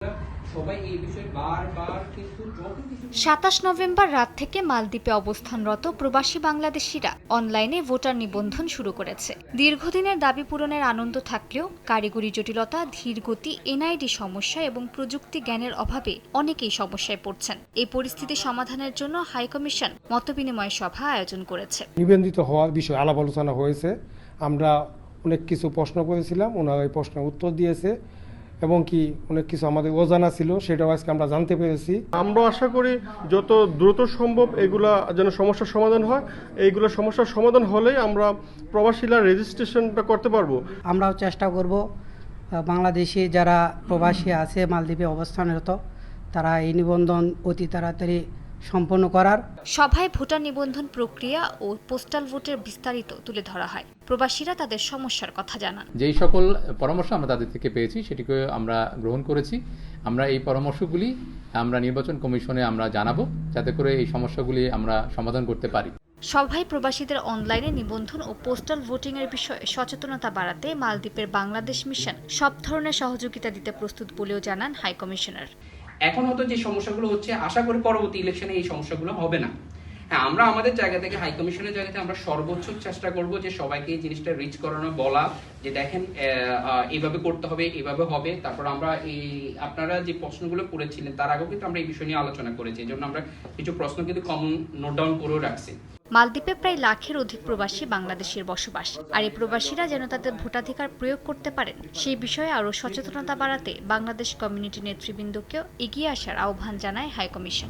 27 November রাত থেকে মালদ্বীপে অবস্থানরত প্রবাসী বাংলাদেশিরা অনলাইনে ভোটার নিবন্ধন শুরু করেছে। দীর্ঘদিনের দাবি পূরণের আনন্দ থাকলেও কারিগরি জটিলতা, ধীর গতি, এনআইডি সমস্যা এবং প্রযুক্তি জ্ঞানের অভাবে অনেকেই সমস্যায় পড়ছেন। এই পরিস্থিতি সমাধানের জন্য হাইকমিশন মতবিনিময় সভা আয়োজন করেছে। নিবন্ধিত হওয়ার বিষয়ে আলাপ আলোচনা হয়েছে। আমরা অনেক কিছু প্রশ্ন করেছিলাম, ওনারা এই প্রশ্নের উত্তর দিয়েছে এবং কি অনেক কিছু আমাদের অজানা ছিল সেটাও আজকে আমরা জানতে পেরেছি। আমরা আশা করি যত দ্রুত সম্ভব এগুলা যেন সমস্যার সমাধান হয়। এইগুলো সমস্যার সমাধান হলেই আমরা প্রবাসীরা রেজিস্ট্রেশনটা করতে পারবো। আমরাও চেষ্টা করব বাংলাদেশি যারা প্রবাসী আছে মালদ্বীপে অবস্থানরত তারা এই নিবন্ধন অতি তাড়াতাড়ি সম্পন্ন করার। সভায় ভোটার নিবন্ধন প্রক্রিয়া ও পোস্টাল ভোটের বিস্তারিত তুলে ধরা হয়। প্রবাসীরা তাদের সমস্যার কথা জানান। যেই সকল পরামর্শ আমরা তাদের থেকে পেয়েছি সেটিকে আমরা গ্রহণ করেছি। আমরা এই পরামর্শগুলি আমরা নির্বাচন কমিশনে আমরা জানাবো, যাতে করে এই সমস্যাগুলি আমরা সমাধান করতে পারি। সভায় প্রবাসীদের অনলাইনে নিবন্ধন ও পোস্টাল ভোটিং এর বিষয়ে সচেতনতা বাড়াতে মালদ্বীপের বাংলাদেশ মিশন সব ধরনের সহযোগিতা দিতে প্রস্তুত বলেও জানান হাইকমিশনার। এখন হয়তো যে সমস্যাগুলো হচ্ছে, আশা করি পরবর্তী ইলেকশনে এই সমস্যাগুলো হবে না। হ্যাঁ, আমরা আমাদের জায়গা থেকে হাই কমিশনের জায়গা থেকে আমরা সর্বোচ্চ চেষ্টা করব যে সবাইকে এই জিনিসটা রিচ করানো, বলা যে দেখেন এইভাবে করতে হবে, এইভাবে হবে। তারপর আমরা এই আপনারা যে প্রশ্নগুলো করেছিলেন তার আগেও কিন্তু আমরা এই বিষয় নিয়ে আলোচনা করেছি। এই জন্য আমরা কিছু প্রশ্ন কিন্তু কমন নোট ডাউন করেও রাখছি। মালদ্বীপে প্রায় লাখের অধিক প্রবাসী বাংলাদেশের বসবাস। আর এই প্রবাসীরা যেন তাদের ভোটাধিকার প্রয়োগ করতে পারেন সেই বিষয়ে আরও সচেতনতা বাড়াতে বাংলাদেশ কমিউনিটি নেতৃবৃন্দকেও এগিয়ে আসার আহ্বান জানায় হাইকমিশন।